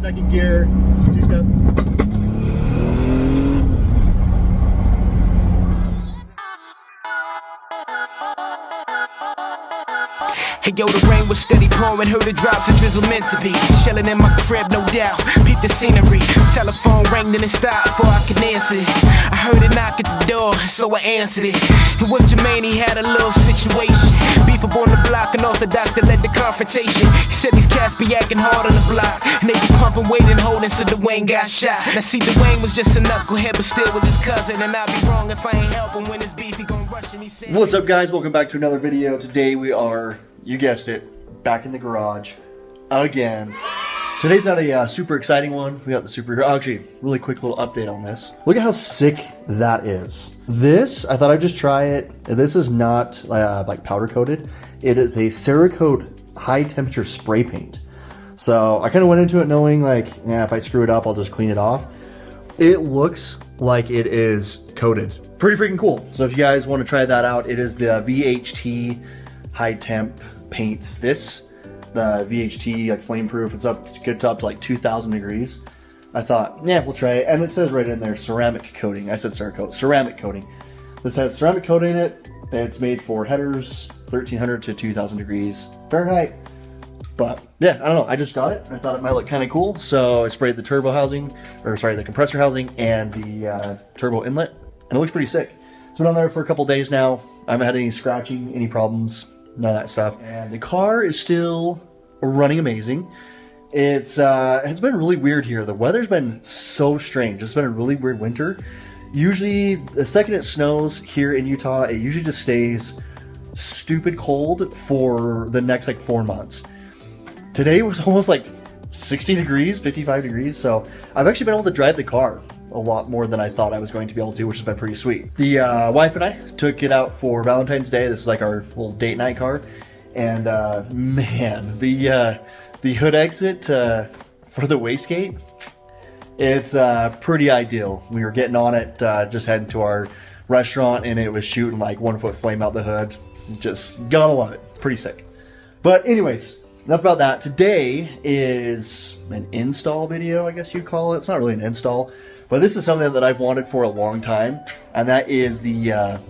second gear, two-step. Hey yo, the rain was steady pouring, heard the drops of drizzle meant to be. Chilling in my crib, no doubt, peep the scenery. Telephone rang, then it stopped before I could answer it. I heard a knock at the door, so I answered it. And with Jermaine, he had a little situation. Beef up on the block, and orthodox that led the confrontation. He said these cats be acting hard on the block, and they be pumping weight and holding, so Dwayne got shot. Now see, Dwayne was just a knucklehead, but still with his cousin. And I'd be wrong if I ain't help him when it's beef, he gon' rush him. He said, What's up, guys? Welcome back to another video. Today we are, you guessed it, back in the garage again. Today's not a super exciting one. We got the Supra here. Actually, really quick little update on this. Look at how sick that is. This, I thought I'd just try it. This is not like powder coated. It is a Cerakote high temperature spray paint. So I kind of went into it knowing like, yeah, if I screw it up, I'll just clean it off. It looks like it is coated. Pretty freaking cool. So if you guys want to try that out, it is the VHT high temp paint. The VHT like flame proof, it's up to like 2,000 degrees. I thought, yeah, we'll try it. And it says right in there, ceramic coating. I said Cerakote, ceramic coating. This has ceramic coating in it. It's made for headers, 1,300 to 2,000 degrees Fahrenheit. But yeah, I don't know. I just got it. I thought it might look kind of cool. So I sprayed the turbo housing, or sorry, the compressor housing and the turbo inlet. And it looks pretty sick. It's been on there for a couple days now. I haven't had any scratching, any problems. None of that stuff. And the car is still running amazing. It's been really weird here. The weather's been so strange. It's been a really weird winter. Usually, the second it snows here in Utah, it usually just stays stupid cold for the next like 4 months. Today was almost like 60 degrees, 55 degrees. So I've actually been able to drive the car a lot more than I thought I was going to be able to, which has been pretty sweet. The wife and I took it out for Valentine's Day. This is like our little date night car. And man, the hood exit for the wastegate, it's pretty ideal. We were getting on it, just heading to our restaurant, and it was shooting like 1 foot flame out the hood. Just gotta love it. Pretty sick. But anyways, enough about that. Today is an install video, I guess you'd call it. It's not really an install, but this is something that I've wanted for a long time, and that is the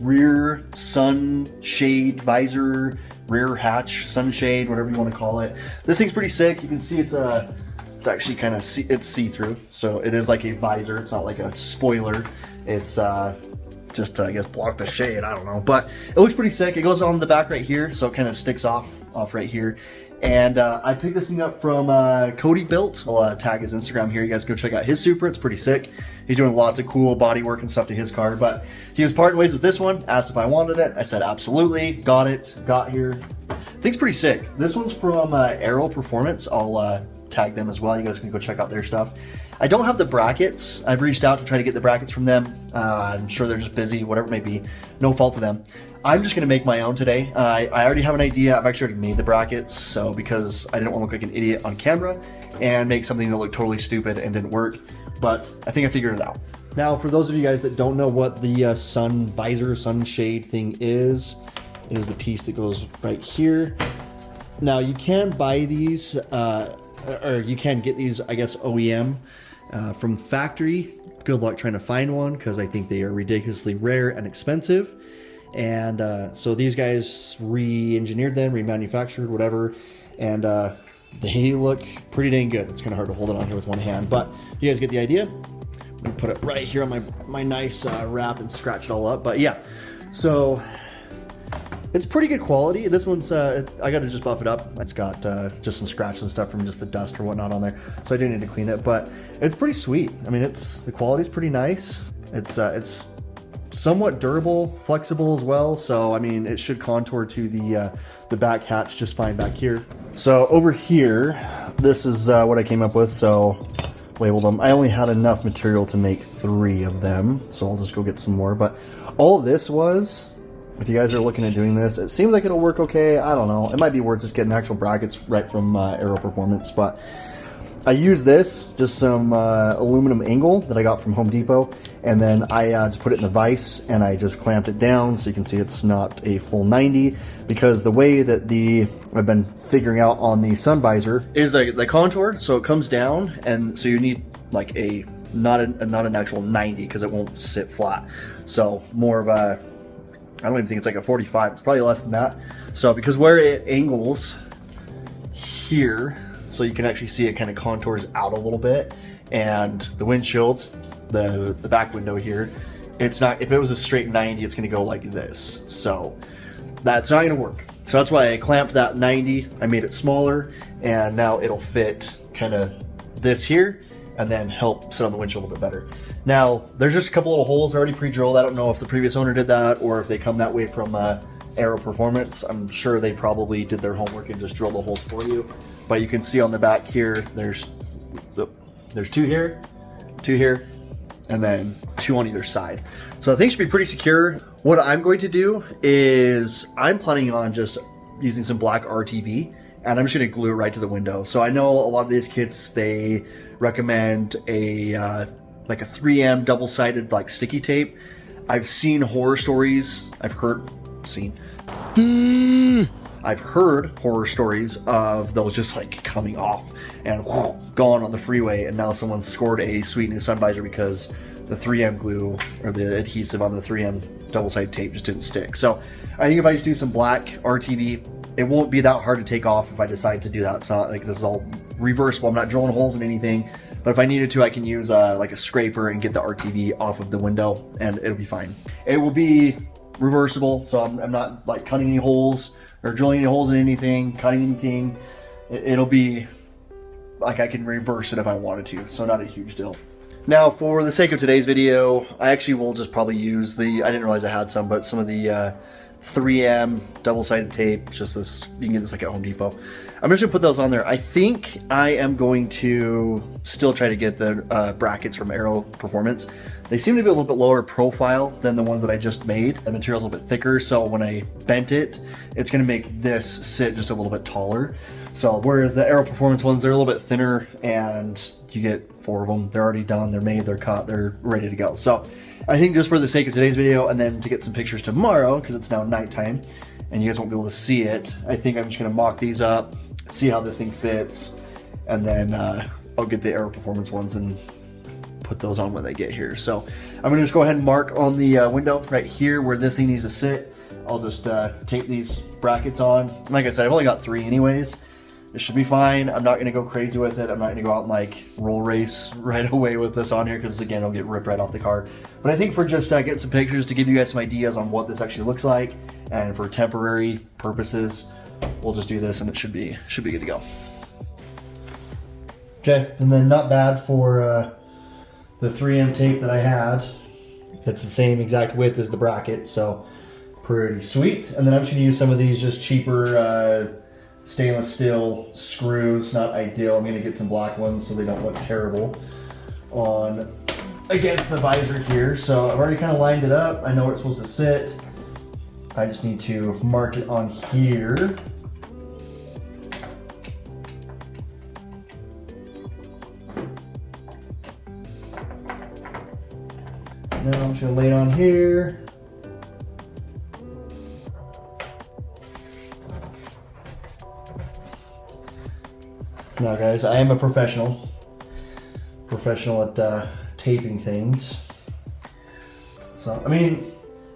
rear sunshade visor, rear hatch sunshade, whatever you want to call it. This thing's pretty sick. You can see it's actually kind of it's see-through, so it is like a visor. It's not like a spoiler. It's just to, I guess, block the shade. I don't know, but it looks pretty sick. It goes on the back right here, so it kind of sticks off right here. And I picked this thing up from Cody Built. I'll tag his Instagram here. You guys go check out his Supra. It's pretty sick. He's doing lots of cool body work and stuff to his car. But he was parting ways with this one. Asked if I wanted it. I said absolutely. Got it. Got here. Thing's pretty sick. This one's from Aero Performance. I'll tag them as well. You guys can go check out their stuff. I don't have the brackets. I've reached out to try to get the brackets from them. I'm sure they're just busy, whatever it may be. No fault to them. I'm just going to make my own today. I already have an idea. I've actually already made the brackets, so because I didn't want to look like an idiot on camera and make something that looked totally stupid and didn't work, but I think I figured it out. Now, for those of you guys that don't know what the sun visor, sunshade thing is, it is the piece that goes right here. Now, you can buy these, or you can get these, I guess, OEM from factory. Good luck trying to find one, because I think they are ridiculously rare and expensive. And so these guys re-engineered them, remanufactured, whatever, and they look pretty dang good. It's kind of hard to hold it on here with one hand, but you guys get the idea. I'm gonna put it right here on my nice wrap and scratch it all up. But yeah, so it's pretty good quality. This one's, I gotta just buff it up. It's got just some scratches and stuff from just the dust or whatnot on there, so I do need to clean it, but it's pretty sweet. I mean, the quality's pretty nice. It's somewhat durable, flexible as well, so I mean it should contour to the back hatch just fine back here. So over here, this is what I came up with, so labeled them. I only had enough material to make 3 of them, so I'll just go get some more. But all this was, if you guys are looking at doing this, it seems like it'll work okay. I don't know, it might be worth just getting actual brackets right from Aero Performance. But I use this, just some aluminum angle that I got from Home Depot, and then I just put it in the vise and I just clamped it down so you can see it's not a full 90, because the way that I've been figuring out on the sun visor is the contour, so it comes down, and so you need like not an actual 90 because it won't sit flat. So more of a, I don't even think it's like a 45, it's probably less than that. So because where it angles here, so you can actually see it kind of contours out a little bit, and the windshield, the back window here, it's not, if it was a straight 90, it's going to go like this. So that's not going to work. So that's why I clamped that 90. I made it smaller, and now it'll fit kind of this here and then help sit on the windshield a little bit better. Now there's just a couple little holes already pre-drilled. I don't know if the previous owner did that or if they come that way from Aero Performance. I'm sure they probably did their homework and just drilled the holes for you. But you can see on the back here, there's two here, and then two on either side. So I think it should be pretty secure. What I'm going to do is I'm planning on just using some black RTV, and I'm just going to glue it right to the window. So I know a lot of these kits, they recommend a like a 3M double-sided like sticky tape. I've seen horror stories. I've heard horror stories of those just like coming off and gone on the freeway, and now someone's scored a sweet new sun visor because the 3M glue or the adhesive on the 3M double-sided tape just didn't stick. So I think if I just do some black RTV, it won't be that hard to take off if I decide to do that. It's not like this is all reversible. I'm not drilling holes in anything, but if I needed to, I can use like a scraper and get the RTV off of the window, and it'll be fine. It will be reversible, so I'm not like cutting any holes or drilling any holes in anything, cutting anything. It'll be like I can reverse it if I wanted to, so not a huge deal. Now, for the sake of today's video, I actually will just probably use I didn't realize I had some, but some of the 3M double-sided tape. Just this, you can get this like at Home Depot. I'm just gonna put those on there. I think I am going to still try to get the brackets from Aero Performance. They seem to be a little bit lower profile than the ones that I just made. The material's a little bit thicker, so when I bent it, it's gonna make this sit just a little bit taller. So whereas the Aero Performance ones, they're a little bit thinner, and you get 4 of them. They're already done, they're made, they're cut, they're ready to go. So I think just for the sake of today's video, and then to get some pictures tomorrow, because it's now nighttime, and you guys won't be able to see it, I think I'm just gonna mock these up, see how this thing fits, and then I'll get the Aero Performance ones and put those on when they get here. So I'm gonna just go ahead and mark on the window right here where this thing needs to sit. I'll just tape these brackets on. Like I said, I've only got 3 anyways. It should be fine. I'm not gonna go crazy with it. I'm not gonna go out and like roll race right away with this on here, because again, it'll get ripped right off the car. But I think for just getting some pictures to give you guys some ideas on what this actually looks like, and for temporary purposes, we'll just do this and it should be good to go. Okay, and then not bad for the 3M tape that I had. It's the same exact width as the bracket, so pretty sweet. And then I'm just gonna use some of these just cheaper stainless steel screws. Not ideal. I'm gonna get some black ones so they don't look terrible on against the visor here. So I've already kind of lined it up. I know where it's supposed to sit. I just need to mark it on here. Now I'm just gonna lay it on here. Now guys, I am a professional at taping things. So, I mean,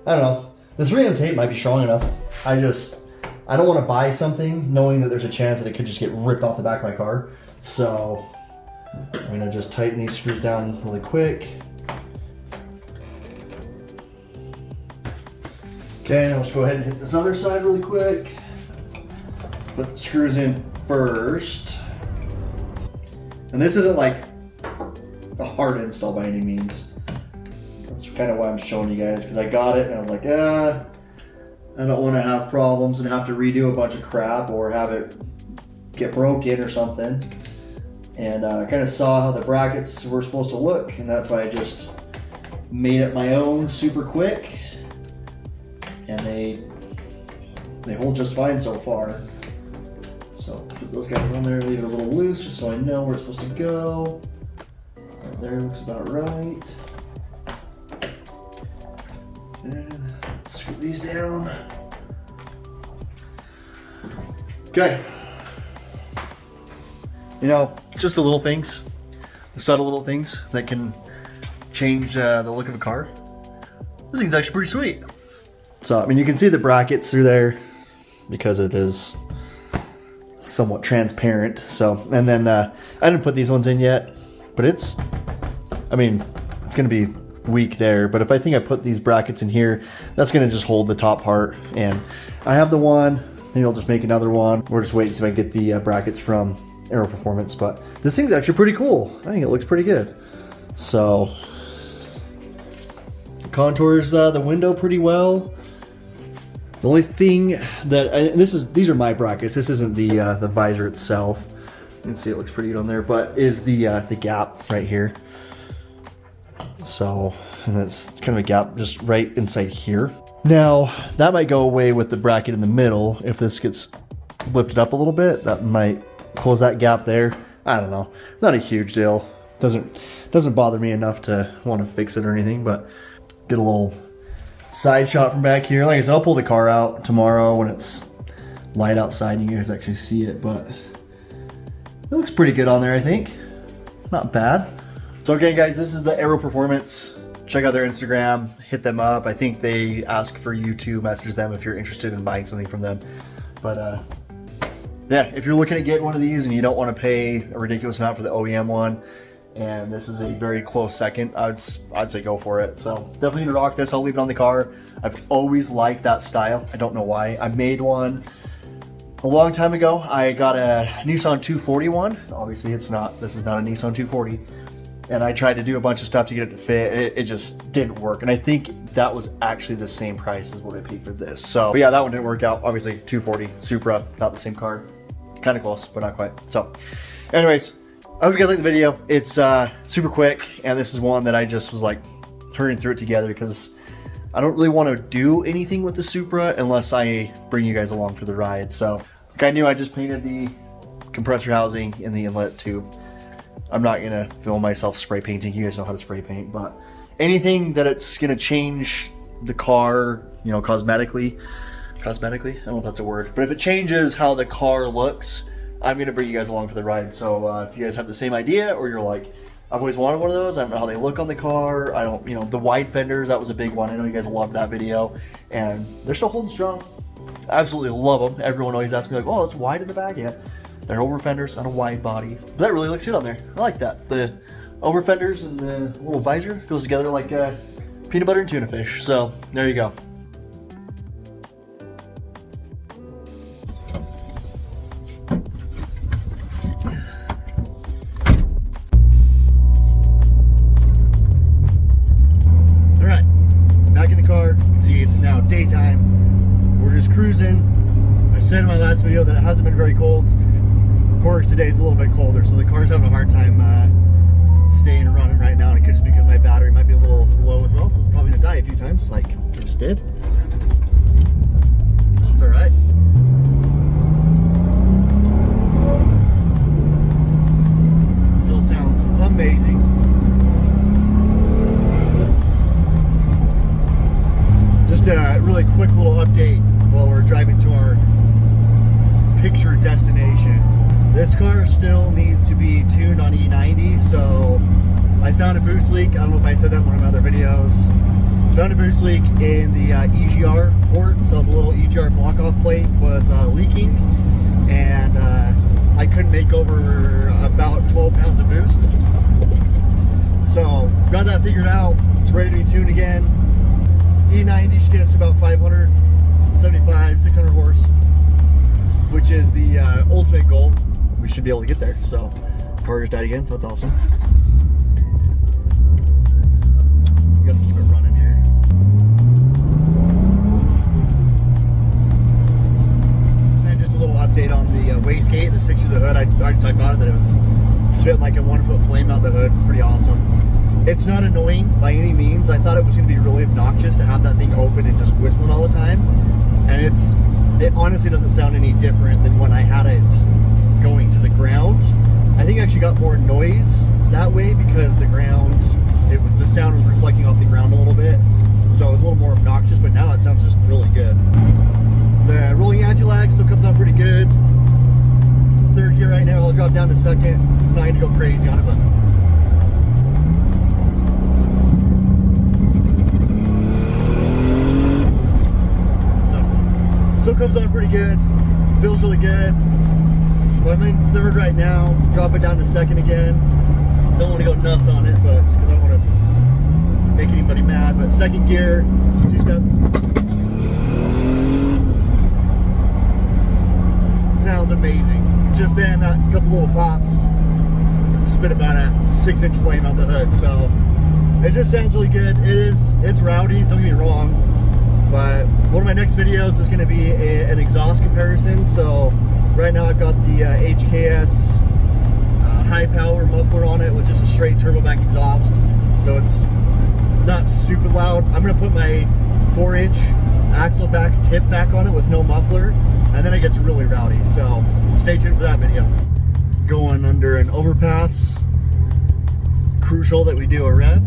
I don't know. The 3M tape might be strong enough. I don't want to buy something knowing that there's a chance that it could just get ripped off the back of my car. So, I'm gonna just tighten these screws down really quick. Okay, now let's go ahead and hit this other side really quick. Put the screws in first. And this isn't like a hard install by any means. That's kind of why I'm showing you guys, because I got it and I was like, I don't want to have problems and have to redo a bunch of crap or have it get broken or something. And I kind of saw how the brackets were supposed to look, and that's why I just made it my own super quick. And they hold just fine so far. So put Put those guys on there, leave it a little loose just so I know where it's supposed to go. Right there looks about right. And screw these down. Okay. You know, just the little things, the subtle little things that can change the look of a car. This thing's actually pretty sweet. So, I mean, you can see the brackets through there because it is somewhat transparent. So, and then I didn't put these ones in yet, but it's, I mean, it's going to be weak there. But if I think I put these brackets in here, that's going to just hold the top part. And I have the one, maybe I'll just make another one. We're just waiting to see if I can get the brackets from Aero Performance. But this thing's actually pretty cool. I think it looks pretty good. So, it contours the window pretty well. The only thing that, and these are my brackets. This isn't the visor itself. You can see it looks pretty good on there, but is the gap right here. So, and that's kind of a gap just right inside here. Now, that might go away with the bracket in the middle. If this gets lifted up a little bit, that might close that gap there. I don't know. Not a huge deal. Doesn't bother me enough to want to fix it or anything, but get a little side shot from back here. Like I said, I'll pull the car out tomorrow when it's light outside and you guys actually see it, but it looks pretty good on there, I think. Not bad. So again, guys, this is the Aero Performance. Check out their Instagram, hit them up. I think they ask for you to message them if you're interested in buying something from them. But yeah, if you're looking at getting one of these and you don't want to pay a ridiculous amount for the OEM one, and this is a very close second, I'd say go for it. So definitely need to rock this. I'll leave it on the car. I've always liked that style. I don't know why. I made one a long time ago. I got a Nissan 241. Obviously this is not a Nissan 240. And I tried to do a bunch of stuff to get it to fit. It just didn't work. And I think that was actually the same price as what I paid for this. So, but yeah, that one didn't work out. Obviously 240, Supra, not the same car. Kind of close, but not quite. So anyways, I hope you guys like the video. It's super quick, and this is one that I just was like turning through it together because I don't really want to do anything with the Supra unless I bring you guys along for the ride. So like I knew I just painted the compressor housing in the inlet tube. I'm not going to film myself spray painting. You guys know how to spray paint, but anything that it's going to change the car, you know, cosmetically, I don't know if that's a word, but if it changes how the car looks, I'm going to bring you guys along for the ride. So if you guys have the same idea, or you're like, I've always wanted one of those, I don't know how they look on the car, I don't, you know, the wide fenders, that was a big one. I know you guys loved that video, and they're still holding strong. I absolutely love them. Everyone always asks me like, oh, it's wide in the back. Yeah, they're over fenders on a wide body. But that really looks good on there. I like that. The over fenders and the little visor goes together like peanut butter and tuna fish. So there you go. Now daytime, we're just cruising. I said in my last video that it hasn't been very cold. Of course, today's a little bit colder, so the car's having a hard time staying and running right now. And it could just be because my battery might be a little low as well, so it's probably gonna die a few times, like it just did. That's all right. Still sounds amazing. Just a really quick little update while we're driving to our picture destination. This car still needs to be tuned on E90, so I found a boost leak. I don't know if I said that in one of my other videos. Found a boost leak in the EGR port, so the little EGR block-off plate was leaking, and I couldn't make over about 12 pounds of boost. So got that figured out. It's ready to be tuned again. E90 should get us to about 575, 600 horse, which is the ultimate goal. We should be able to get there. So, car just died again, so that's awesome. We gotta keep it running here. And just a little update on the wastegate that sticks through the hood. I already talked about it, that it was spitting like a 1 foot flame out the hood. It's pretty awesome. It's not annoying by any means. I thought it was going to be really obnoxious to have that thing open and just whistling all the time. And it honestly doesn't sound any different than when I had it going to the ground. I think I actually got more noise that way because the ground, the sound was reflecting off the ground a little bit. So it was a little more obnoxious, but now it sounds just really good. The rolling anti-lag still comes out pretty good. Third gear right now, I'll drop down to second. I'm not gonna go crazy on it, but still comes on pretty good, feels really good. But I'm in third right now, drop it down to second again. Don't want to go nuts on it, but just because I don't want to make anybody mad. But second gear, two-step. Sounds amazing. Just then, that couple little pops spit about a 6-inch flame out the hood. So it just sounds really good. It's rowdy, don't get me wrong. But one of my next videos is going to be an exhaust comparison. So right now I've got the HKS high power muffler on it with just a straight turbo back exhaust. So it's not super loud. I'm going to put my 4-inch axle back tip back on it with no muffler, and then it gets really rowdy. So stay tuned for that video. Going under an overpass. Crucial that we do a rev.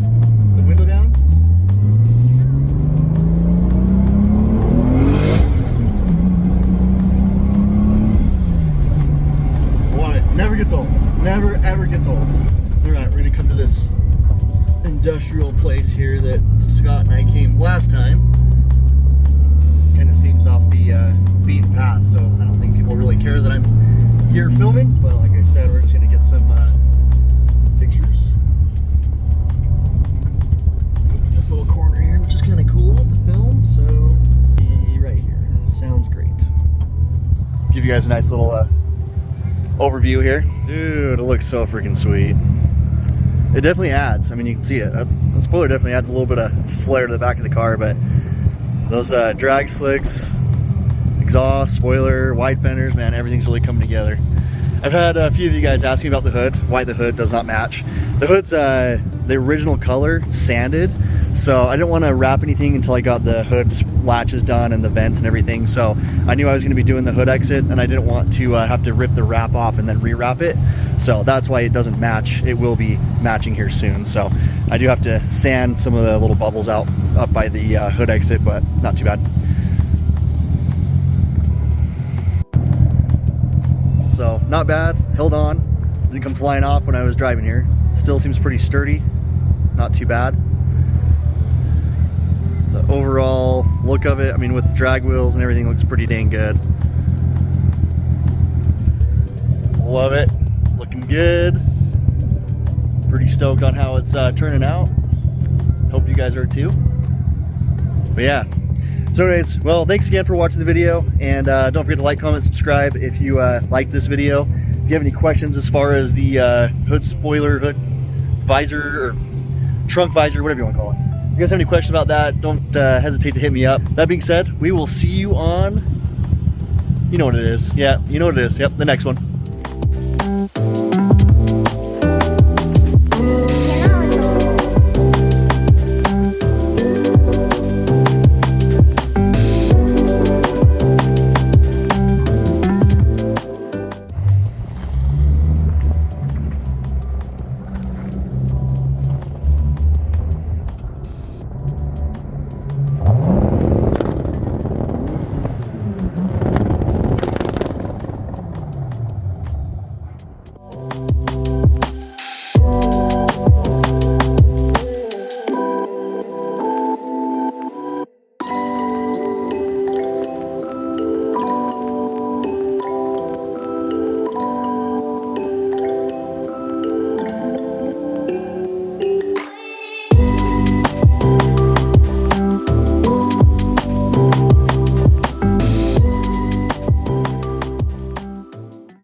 The window down. Never gets old. Never ever gets old. Alright, we're gonna come to this industrial place here that Scott and I came last time. Kind of seems off the beaten path, so I don't think people really care that I'm here filming. But like I said, we're just gonna get some pictures. This little corner here, which is kind of cool to film. So right here, sounds great. Give you guys a nice little overview here. Dude, it looks so freaking sweet. It definitely adds, I mean, you can see it. The spoiler definitely adds a little bit of flair to the back of the car, but those drag slicks, exhaust, spoiler, wide fenders, man, everything's really coming together. I've had a few of you guys ask me about the hood, why the hood does not match. The hood's the original color, sanded, so I didn't want to wrap anything until I got the hood latches done and the vents and everything. So I knew I was going to be doing the hood exit, and I didn't want to have to rip the wrap off and then rewrap it. So that's why it doesn't match. It will be matching here soon. So I do have to sand some of the little bubbles out up by the hood exit, but not too bad. So not bad, held on, didn't come flying off when I was driving here. Still seems pretty sturdy, not too bad. The overall look of it, I mean, with the drag wheels and everything, looks pretty dang good. Love it, looking good. Pretty stoked on how it's turning out. Hope you guys are too. But yeah, so anyways, well, thanks again for watching the video, and don't forget to like, comment, subscribe if you like this video. If you have any questions as far as the hood spoiler, hood visor, or trunk visor, whatever you want to call it. If you guys have any questions about that, don't hesitate to hit me up. That being said, we will see you on, you know what it is. Yeah, you know what it is. Yep, the next one.